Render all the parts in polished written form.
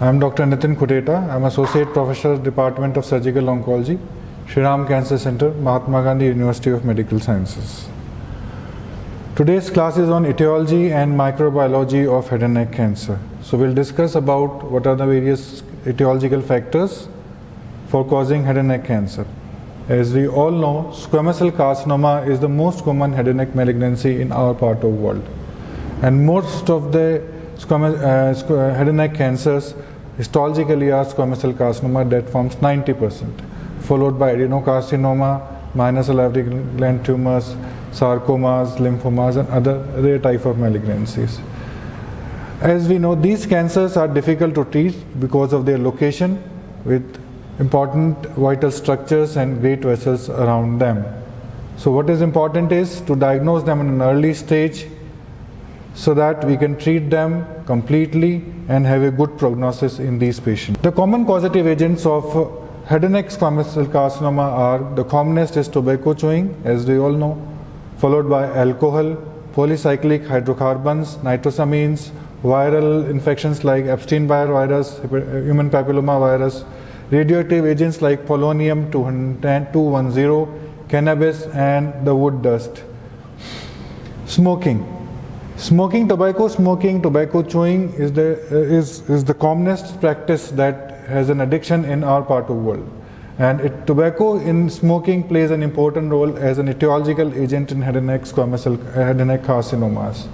I am Dr. Nitin Khudeta. I am Associate Professor, Department of Surgical Oncology, Shri Ram Cancer Center, Mahatma Gandhi University of Medical Sciences. Today's class is on etiology and microbiology of head and neck cancer. So we'll discuss about what are the various etiological factors for causing head and neck cancer. As we all know, squamous cell carcinoma is the most common head and neck malignancy in our part of the world. And most of the head and neck cancers histologically are squamous cell carcinoma that forms 90%, followed by adenocarcinoma, minor salivary gland tumors, sarcomas, lymphomas, and other rare type of malignancies. As we know, these cancers are difficult to treat because of their location with important vital structures and great vessels around them. So what is important is to diagnose them in an early stage so that we can treat them completely and have a good prognosis in these patients. The common causative agents of head and neck squamous cell carcinoma are, the commonest is tobacco chewing, as we all know, followed by alcohol, polycyclic hydrocarbons, nitrosamines, viral infections like Epstein-Barr virus, human papilloma virus, radioactive agents like polonium-210, cannabis, and the wood dust. Smoking. Tobacco chewing is the commonest practice that has an addiction in our part of the world. And tobacco in smoking plays an important role as an etiological agent in head and neck carcinomas.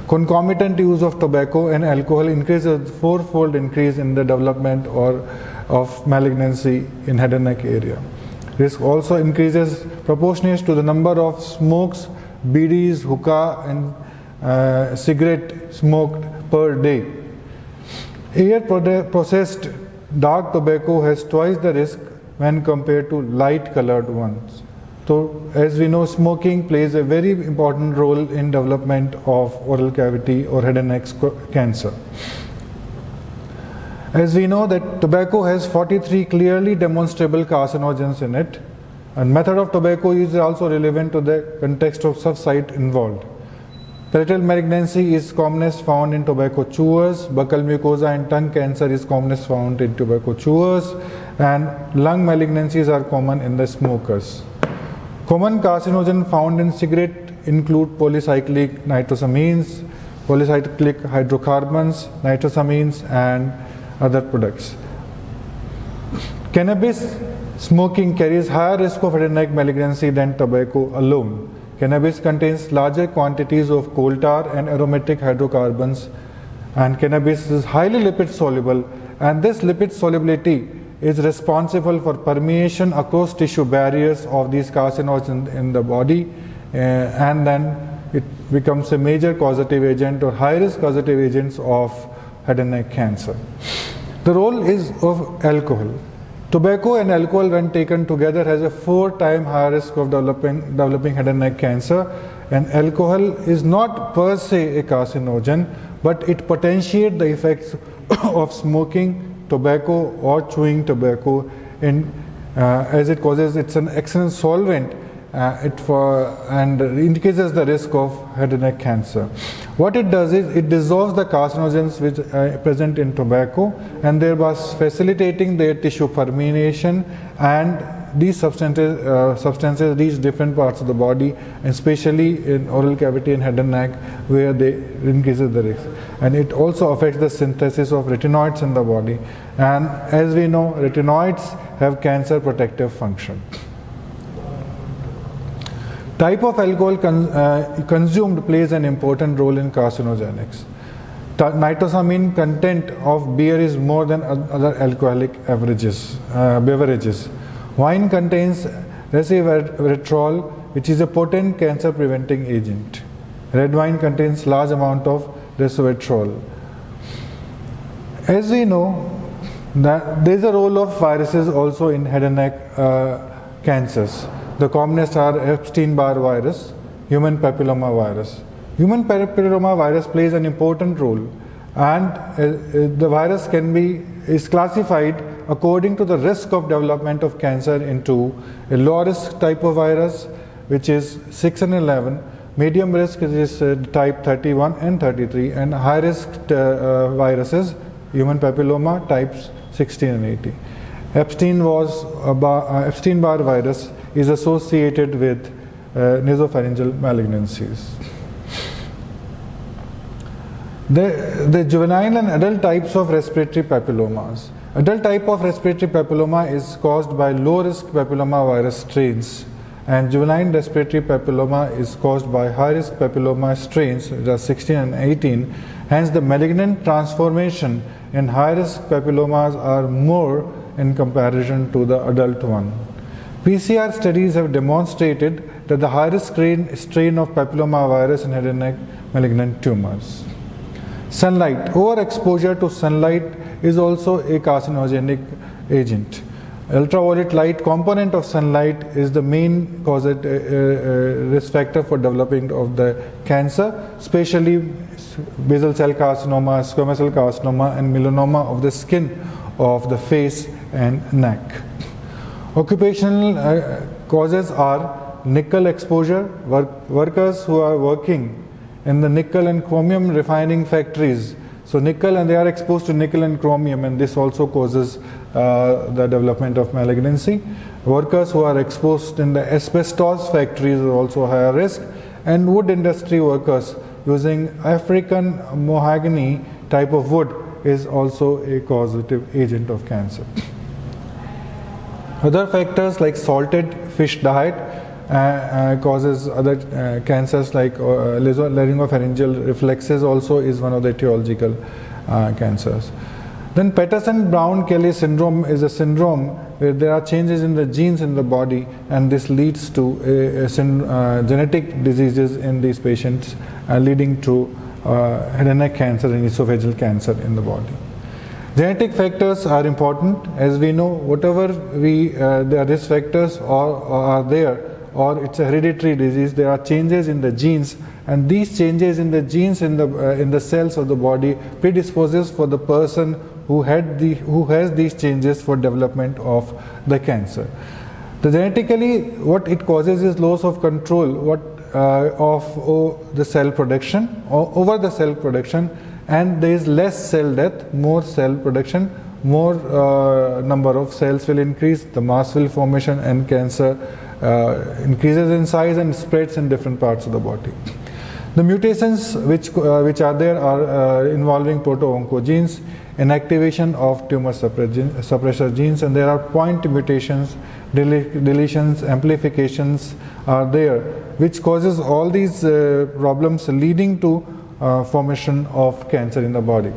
Concomitant use of tobacco and alcohol increases fourfold increase in the development of malignancy in head and neck area. Risk also increases proportionate to the number of smokes, bidis, hookah, and cigarette smoked per day. Air processed dark tobacco has twice the risk when compared to light colored ones. So as we know, smoking plays a very important role in development of oral cavity or head and neck cancer. As we know that tobacco has 43 clearly demonstrable carcinogens in it, and method of tobacco use is also relevant to the context of site involved. Parietal malignancy is commonest found in tobacco chewers, buccal mucosa and tongue cancer is commonest found in tobacco chewers, and lung malignancies are common in the smokers. Common carcinogen found in cigarette include polycyclic nitrosamines, polycyclic hydrocarbons, nitrosamines, and other products. Cannabis smoking carries higher risk of head and neck malignancy than tobacco alone. Cannabis contains larger quantities of coal tar and aromatic hydrocarbons, and cannabis is highly lipid soluble, and this lipid solubility is responsible for permeation across tissue barriers of these carcinogens in the body, and then it becomes a major causative agent or high risk causative agents of head and neck cancer. The role is of alcohol. Tobacco and alcohol, when taken together, has a 4-time higher risk of developing head and neck cancer. And alcohol is not per se a carcinogen, but it potentiates the effects of smoking tobacco or chewing tobacco as it causes, it's an excellent solvent and increases the risk of head and neck cancer. What it does is it dissolves the carcinogens which are present in tobacco, and thereby facilitating their tissue permeation, and these substances reach different parts of the body, and especially in oral cavity and head and neck, where they increases the risk. And it also affects the synthesis of retinoids in the body, and as we know, retinoids have cancer protective function. Type of alcohol consumed plays an important role in carcinogenics. Nitrosamine content of beer is more than other alcoholic beverages. Wine contains resveratrol, which is a potent cancer preventing agent. Red wine contains large amount of resveratrol. As we know, there is a role of viruses also in head and neck cancers. The commonest are Epstein-Barr virus, human papilloma virus. Human papilloma virus plays an important role, and the virus is classified according to the risk of development of cancer into a low risk type of virus, which is 6 and 11, medium risk is type 31 and 33, and high risk viruses human papilloma types 16 and 18. Epstein-Barr virus is associated with nasopharyngeal malignancies. The juvenile and adult types of respiratory papillomas. Adult type of respiratory papilloma is caused by low-risk papillomavirus strains, and juvenile respiratory papilloma is caused by high-risk papilloma strains, which are 16 and 18. Hence, the malignant transformation in high-risk papillomas are more in comparison to the adult one. PCR studies have demonstrated that the high-risk strain of papillomavirus in head and neck malignant tumors. Sunlight. Overexposure to sunlight is also a carcinogenic agent. Ultraviolet light component of sunlight is the main risk factor for developing of the cancer, especially basal cell carcinoma, squamous cell carcinoma, and melanoma of the skin of the face and neck. Occupational causes are nickel exposure. Workers who are working in the nickel and chromium refining factories. So nickel, and they are exposed to nickel and chromium, and this also causes the development of malignancy. Workers who are exposed in the asbestos factories are also higher risk, and wood industry workers using African mahogany type of wood is also a causative agent of cancer. Other factors like salted fish diet causes other cancers like laryngopharyngeal reflexes also is one of the etiological cancers. Then Patterson-Brown-Kelly syndrome is a syndrome where there are changes in the genes in the body, and this leads to genetic diseases in these patients, leading to head and neck cancer and esophageal cancer in the body. Genetic factors are important. As we know, whatever the risk factors are there, or it's a hereditary disease, there are changes in the genes, and these changes in the genes in the cells of the body predisposes for the person who has these changes for development of the cancer. Genetically, what it causes is loss of control of the cell production, over the cell production, and there is less cell death, more cell production, more number of cells will increase, the mass will formation, and cancer increases in size and spreads in different parts of the body. The mutations which are there are involving proto-oncogenes, inactivation of tumor suppressor genes, and there are point mutations, deletions, amplifications are there, which causes all these problems leading to formation of cancer in the body.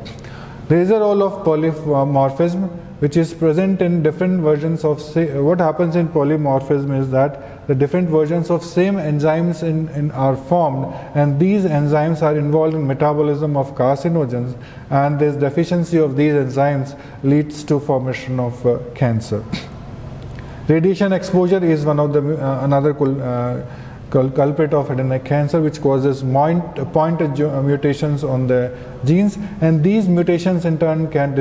There is a role of polymorphism, which is present in different versions of, what happens in polymorphism is that the different versions of same enzymes are formed, and these enzymes are involved in metabolism of carcinogens, and this deficiency of these enzymes leads to formation of cancer. Radiation exposure is one of the another culprit of head and neck cancer, which causes point mutations on the genes, and these mutations in turn can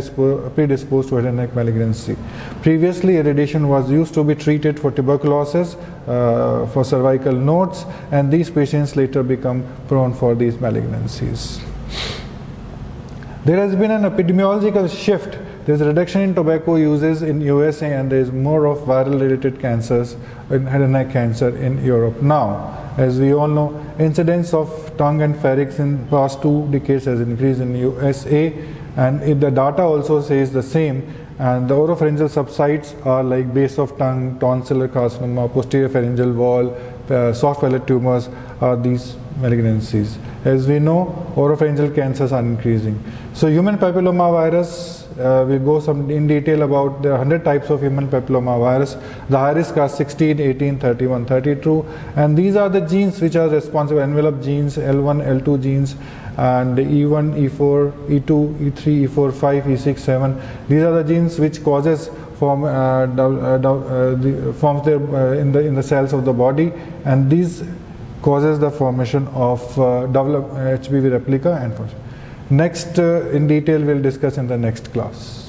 predispose to head and neck malignancy. Previously, radiation was used to be treated for tuberculosis, for cervical nodes, and these patients later become prone for these malignancies. There has been an epidemiological shift. There is a reduction in tobacco uses in USA, and there is more of viral related cancers in head and neck cancer in Europe now. As we all know, incidence of tongue and pharynx in past 2 decades has increased in USA, and the data also says the same. And the oropharyngeal subsites are like base of tongue, tonsillar carcinoma, posterior pharyngeal wall, soft palate tumors are these malignancies. As we know, oropharyngeal cancers are increasing. So human papillomavirus, we'll go some in detail about the 100 types of human papillomavirus. The high risk are 16, 18, 31, 32, and these are the genes which are responsible, envelope genes, L1, L2 genes, and E1, E4, E2, E3, E4, 5, E6, 7. These are the genes which causes forms there in the cells of the body, and these causes the formation of HBV replica and function. Next, in detail, we'll discuss in the next class.